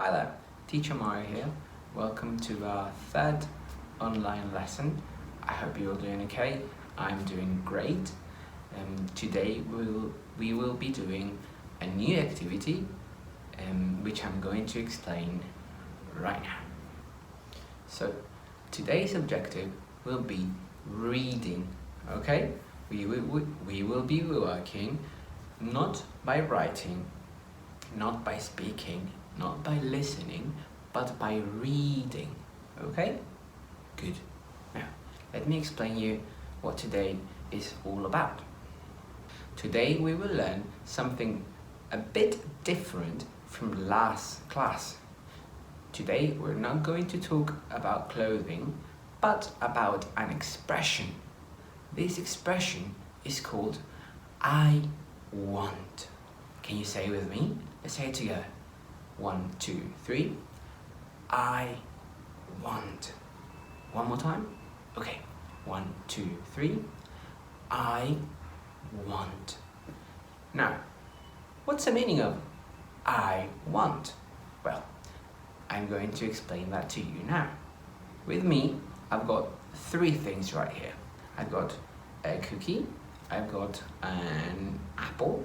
Hi there, Teacher Mario here. Welcome to our third online lesson. I hope you're doing okay. I'm doing great. Today we will be doing a new activity which I'm going to explain right now. So today's objective will be reading, okay? We will be working not by writing, not by speaking, not by listening, but by reading, okay? Good. Now, let me explain you what today is all about. Today we will learn something a bit different from last class. Today we're not going to talk about clothing, but about an expression. This expression is called I want. Can you say it with me? Let's say it together. 1, 2, 3. I want. One more time. Okay. 1, 2, 3. I want. Now, what's the meaning of I want? Well, I'm going to explain that to you now. With me, I've got 3 things right here. I've got a cookie, I've got an apple,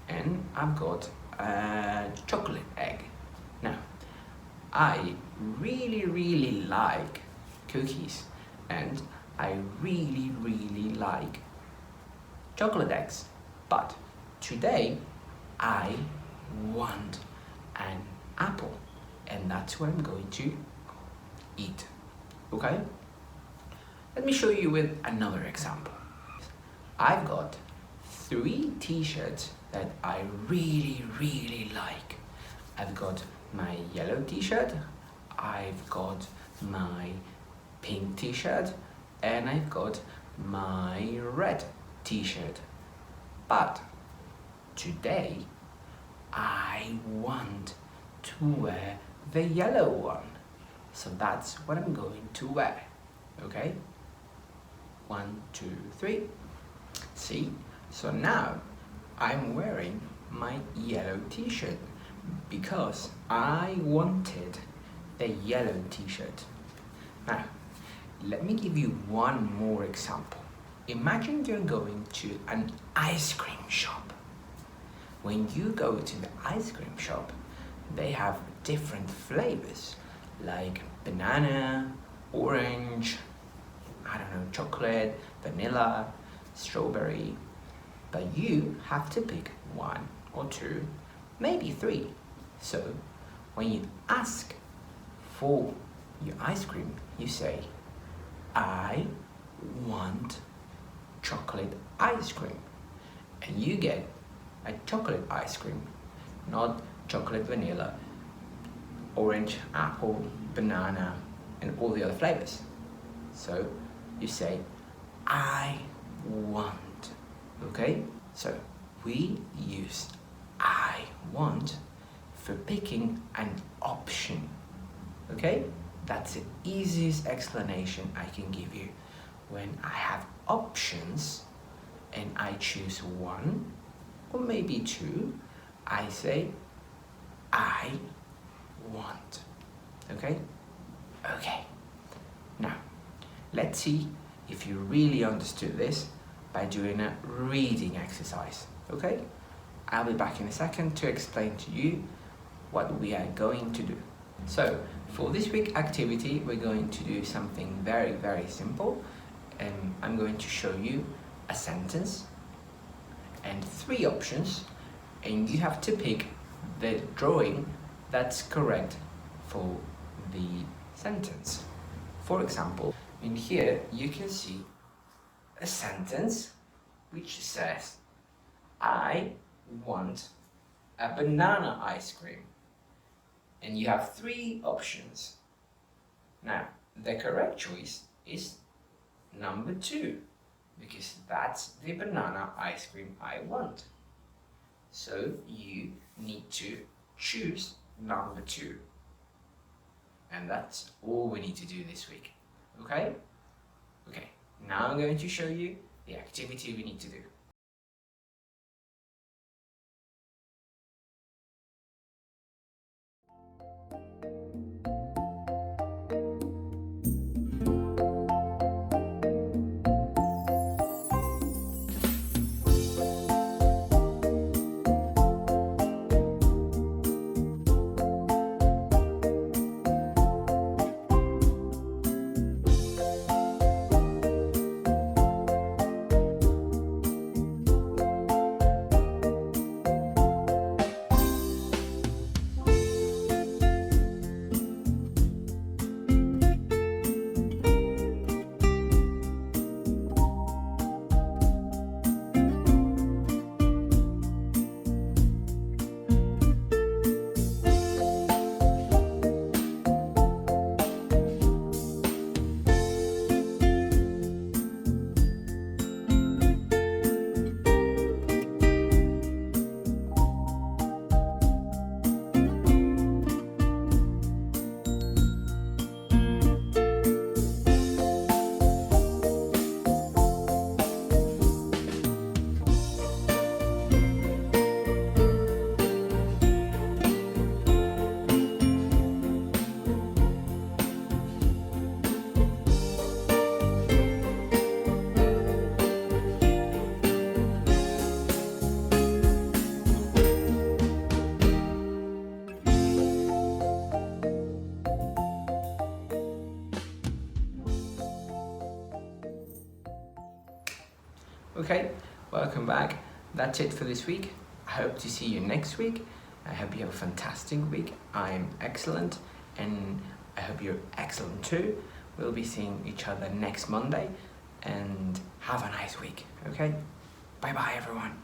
and I've got a chocolate egg. Now, I really like cookies, and I really like chocolate eggs. But today, I want an apple, and that's what I'm going to eat. Okay? Let me show you with another example. I've got 3 t-shirts that I really like. I've got my yellow t-shirt, I've got my pink t-shirt, and I've got my red t-shirt. But today, I want to wear the yellow one. So that's what I'm going to wear. Okay? 1, 2, 3. See? So now I'm wearing my yellow t-shirt because I wanted the yellow t-shirt. Now, let me give you one more example. Imagine you're going to an ice cream shop. When you go to the ice cream shop, they have different flavors like banana, orange, I don't know, chocolate, vanilla, strawberry. But you have to pick 1 or 2, maybe 3. So when you ask for your ice cream, you say, I want chocolate ice cream. And you get a chocolate ice cream, not chocolate vanilla, orange, apple, banana, and all the other flavors. So you say, I want. Okay? So we use I want for picking an option. Okay? That's the easiest explanation I can give you. When I have options and I choose 1 or maybe 2, I say I want. Okay? Okay. Now, let's see if you really understood this by doing a reading exercise, okay? I'll be back in a second to explain to you what we are going to do. So, for this week's activity, we're going to do something very simple. I'm going to show you a sentence and 3 options, and you have to pick the drawing that's correct for the sentence. For example, in here you can see a sentence which says, I want a banana ice cream. And you have 3 options. Now, the correct choice is number 2, because that's the banana ice cream I want. So you need to choose number 2. And that's all we need to do this week. Okay? Okay, now I'm going to show you the activity we need to do. Okay, welcome back. That's it for this week. I hope to see you next week. I hope you have a fantastic week. I'm excellent, and I hope you're excellent too. We'll be seeing each other next Monday, and have a nice week. Okay, bye bye everyone.